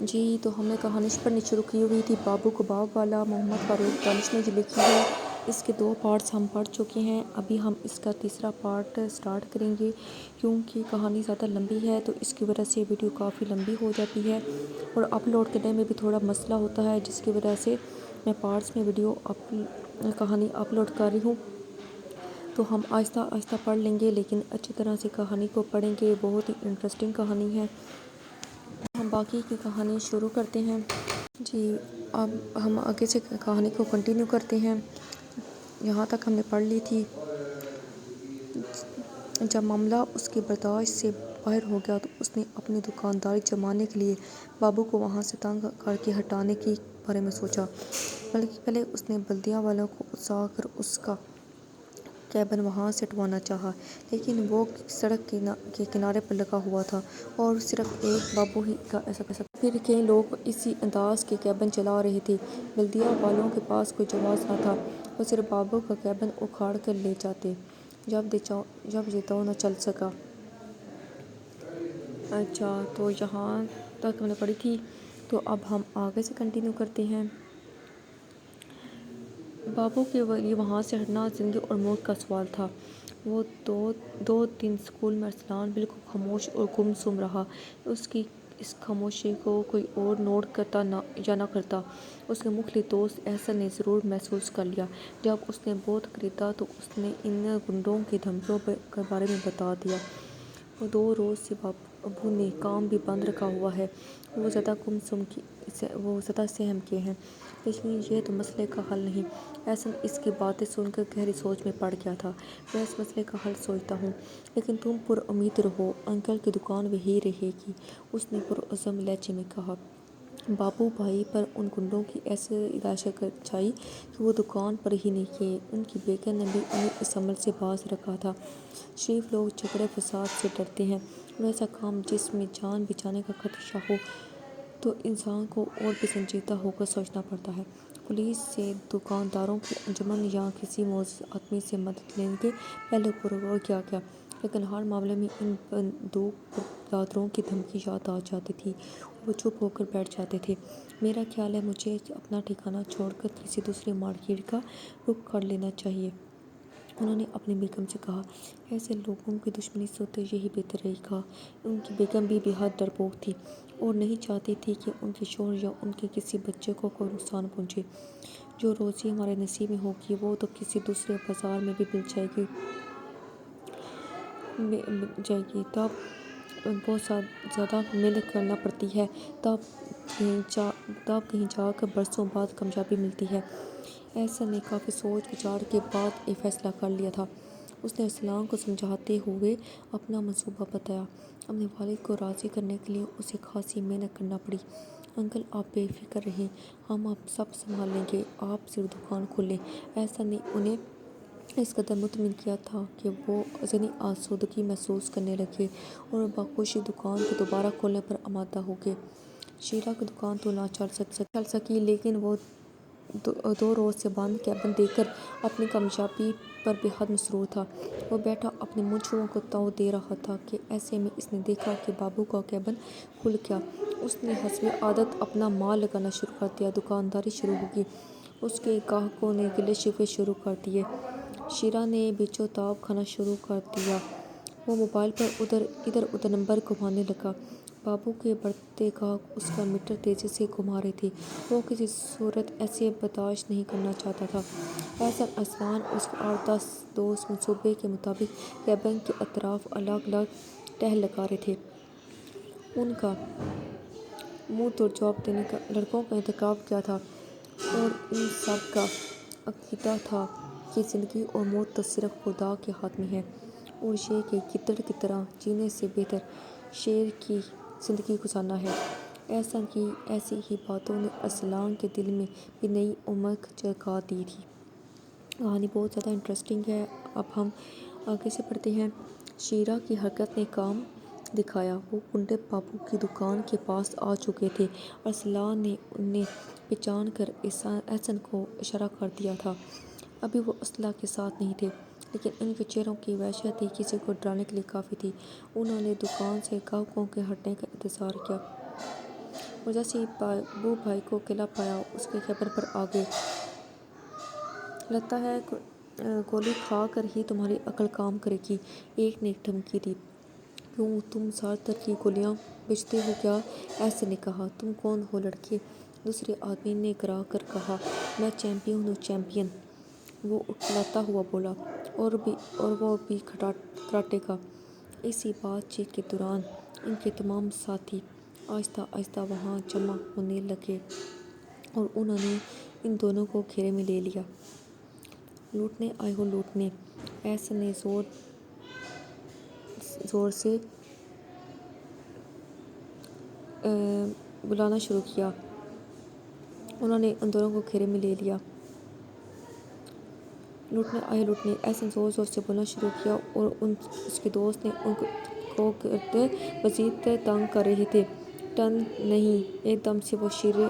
جی تو ہم نے کہانی پڑھنی شروع کی ہوئی تھی بابو کو باغ والا، محمد فاروق دانش نے جو لکھی ہے۔ اس کے 2 پارٹس ہم پڑھ چکے ہیں، ابھی ہم اس کا تیسرا پارٹ سٹارٹ کریں گے کیونکہ کہانی زیادہ لمبی ہے تو اس کی وجہ سے ویڈیو کافی لمبی ہو جاتی ہے اور اپلوڈ کرنے میں بھی تھوڑا مسئلہ ہوتا ہے، جس کی وجہ سے میں پارٹس میں کہانی اپلوڈ کر رہی ہوں۔ تو ہم آہستہ آہستہ پڑھ لیں گے لیکن اچھی طرح سے کہانی کو پڑھیں گے، بہت ہی انٹرسٹنگ کہانی ہے۔ ہم باقی کی کہانی شروع کرتے ہیں۔ جی اب ہم آگے سے کہانی کو کنٹینیو کرتے ہیں، یہاں تک ہم نے پڑھ لی تھی۔ جب معاملہ اس کے برداشت سے باہر ہو گیا تو اس نے اپنی دکانداری جمانے کے لیے بابو کو وہاں سے تنگ کر کے ہٹانے کے بارے میں سوچا، بلکہ پہلے اس نے بلدیہ والوں کو اکسا کر اس کا کیبن وہاں سے ہٹوانا چاہا، لیکن وہ سڑک کے کنارے پر لگا ہوا تھا اور صرف ایک بابو ہی کا ایسا پھر کئی لوگ اسی انداز کے کیبن چلا رہے تھے۔ بلدیہ والوں کے پاس کوئی جواز نہ تھا، وہ صرف بابو کا کیبن اکھاڑ کر لے جاتے جب یہ تو نہ چل سکا۔ اچھا تو یہاں تک ہم نے پڑھی تھی، تو اب ہم آگے سے کنٹینیو کرتے ہیں۔ بابو کے لیے وہاں سے ہٹنا زندگی اور موت کا سوال تھا۔ وہ 2 دن اسکول میں ارسلان بالکل خاموش اور گم سم رہا۔ اس کی اس خاموشی کو کوئی اور نوٹ کرتا یا نہ کرتا، اس کے مخلص دوست احسن نے ضرور محسوس کر لیا۔ جب اس نے بوتھ خریدا تو اس نے ان گنڈوں کی دھمکیوں کے بارے میں بتا دیا۔ وہ 2 روز سے بابو نے کام بھی بند رکھا ہوا ہے، وہ زیادہ سہم کے ہیں، لیکن یہ تو مسئلے کا حل نہیں۔ احسن اس کی باتیں سن کر گہری سوچ میں پڑ گیا تھا۔ میں اس مسئلے کا حل سوچتا ہوں، لیکن تم پر امید رہو، انکل کی دکان وہیں رہے گی، اس نے پرعزم لہجے میں کہا۔ بابو بھائی پر ان گنڈوں کی ایسی دہشت چھائی کہ وہ دکان پر ہی نہیں گئے۔ ان کی بیگم نے بھی انہیں اس عمل سے باز رکھا تھا۔ شریف لوگ جھگڑے فساد سے ڈرتے ہیں اور ایسا کام جس میں جان بچانے کا خدشہ ہو تو انسان کو اور بھی سنجیدہ ہو کر سوچنا پڑتا ہے۔ پولیس سے، دکانداروں کی انجمن یا کسی معزز آدمی سے مدد لینے کے پہلے غور کیا گیا، لیکن ہر معاملے میں ان بندوق برداروں کی دھمکی یاد آ جاتی تھی اور وہ چپ ہو کر بیٹھ جاتے تھے۔ میرا خیال ہے مجھے اپنا ٹھکانہ چھوڑ کر کسی دوسرے مارکیٹ کا رخ کر لینا چاہیے، انہوں نے اپنی بیگم سے کہا۔ ایسے لوگوں کی دشمنی سے تو یہی بہتر رہے گا۔ ان کی بیگم بھی بہت ڈرپوک تھی اور نہیں چاہتی تھی کہ ان کے شوہر یا ان کے کسی بچے کو کوئی نقصان پہنچے۔ جو روزی ہمارے نصیب میں ہوگی وہ تو کسی دوسرے بازار میں بھی مل جائے گی، تب بہت زیادہ محنت کرنا پڑتی ہے، تب کہیں جا کر برسوں بعد کامیابی ملتی ہے۔ احسن نے کافی سوچ بچار کے بعد ایک فیصلہ کر لیا تھا۔ اس نے ارسلان کو سمجھاتے ہوئے اپنا منصوبہ بتایا۔ اپنے والد کو راضی کرنے کے لیے اسے خاصی محنت کرنا پڑی۔ انکل آپ بے فکر رہیں، ہم اب سب سنبھال لیں گے، آپ صرف دکان کھولیں۔ احسن نے انہیں اس قدر مطمئن کیا تھا کہ وہ ذہنی آسودگی محسوس کرنے لگے اور بخوشی دکان کے دوبارہ کھولنے پر آمادہ ہو گئے۔ شیرا کی دکان تو نہ چل سکی، لیکن وہ 2 روز سے بند کیبن دیکھ کر اپنی کامیابی پر بےحد مسرور تھا۔ وہ بیٹھا اپنے منصوبوں کو تاؤ دے رہا تھا کہ ایسے میں اس نے دیکھا کہ بابو کا کیبن کھل گیا۔ اس نے حسب عادت اپنا مال لگانا شروع کر دیا، دکانداری شروع ہوگی۔ اس کے گاہکوں نے گلے شکوے شروع کر دیے۔ شیرا نے بیچو تاب کھانا شروع کر دیا۔ وہ موبائل پر ادھر ادھر نمبر گھمانے لگا۔ بابو کے بڑھتے گاہک اس کا میٹر تیزی سے گھما رہے تھے۔ وہ کسی صورت ایسے برداشت نہیں کرنا چاہتا تھا۔ احسن، ارسلان اور اس کے 8-10 دوست منصوبے کے مطابق کیبن کے اطراف الگ الگ ٹہل لگا رہے تھے۔ ان کا منہ توڑ جواب دینے کا لڑکوں کا انتخاب کیا تھا اور ان سب کا عقیدہ تھا کہ زندگی اور موت تو صرف خدا کے ہاتھ میں ہے اور یہ کہ گدڑ کی طرح جینے سے بہتر شیر کی زندگی گزارنا ہے۔ احسن کی ایسی ہی باتوں نے ارسلان کے دل میں بھی نئی امنگ جگا دی تھی۔ کہانی بہت زیادہ انٹرسٹنگ ہے، اب ہم آگے سے پڑھتے ہیں۔ شیرا کی حرکت نے کام دکھایا، وہ گنڈے بابو کی دکان کے پاس آ چکے تھے۔ ارسلان نے انہیں پہچان کر احسن کو اشارہ کر دیا تھا۔ ابھی وہ اسلحہ کے ساتھ نہیں تھے، لیکن ان کے چہروں کی وحشت ہی کسی کو ڈرانے کے لیے کافی تھی۔ انہوں نے دکان سے گاہکوں کے ہٹنے کا انتظار کیا اور جیسے ہی ابو بھائی کو اکیلا پایا اس کے خیبر پر آ گئے۔ لگتا ہے گولی کھا کر ہی تمہاری عقل کام کرے گی، ایک نے ایک دھمکی دی۔ کیوں تم زیادہ تر کی گولیاں بیچتے ہو کیا؟ ایسے نے کہا۔ تم کون ہو لڑکے؟ دوسرے آدمی نے گرا کر کہا۔ میں چیمپئن ہوں، چیمپئن، وہ اٹھلاتا ہوا بولا، اور وہ بھی کراٹے کا۔ اسی بات چیت کے دوران ان کے تمام ساتھی آہستہ آہستہ وہاں جمع ہونے لگے اور انہوں نے ان دونوں کو گھیرے میں لے لیا۔ لوٹنے آئے ہو لوٹنے، ایسن نے زور سے بلانا شروع کیا۔ انہوں نے ان دونوں کو گھیرے میں لے لیا۔ لوٹنے آئے ہو لوٹنے، ایسن زور سے بولنا شروع کیا اور اس کے دوست نے ان کو گردے مزید تنگ کر رہے تھے۔ ٹن نہیں، ایک دم سے وہ شیرے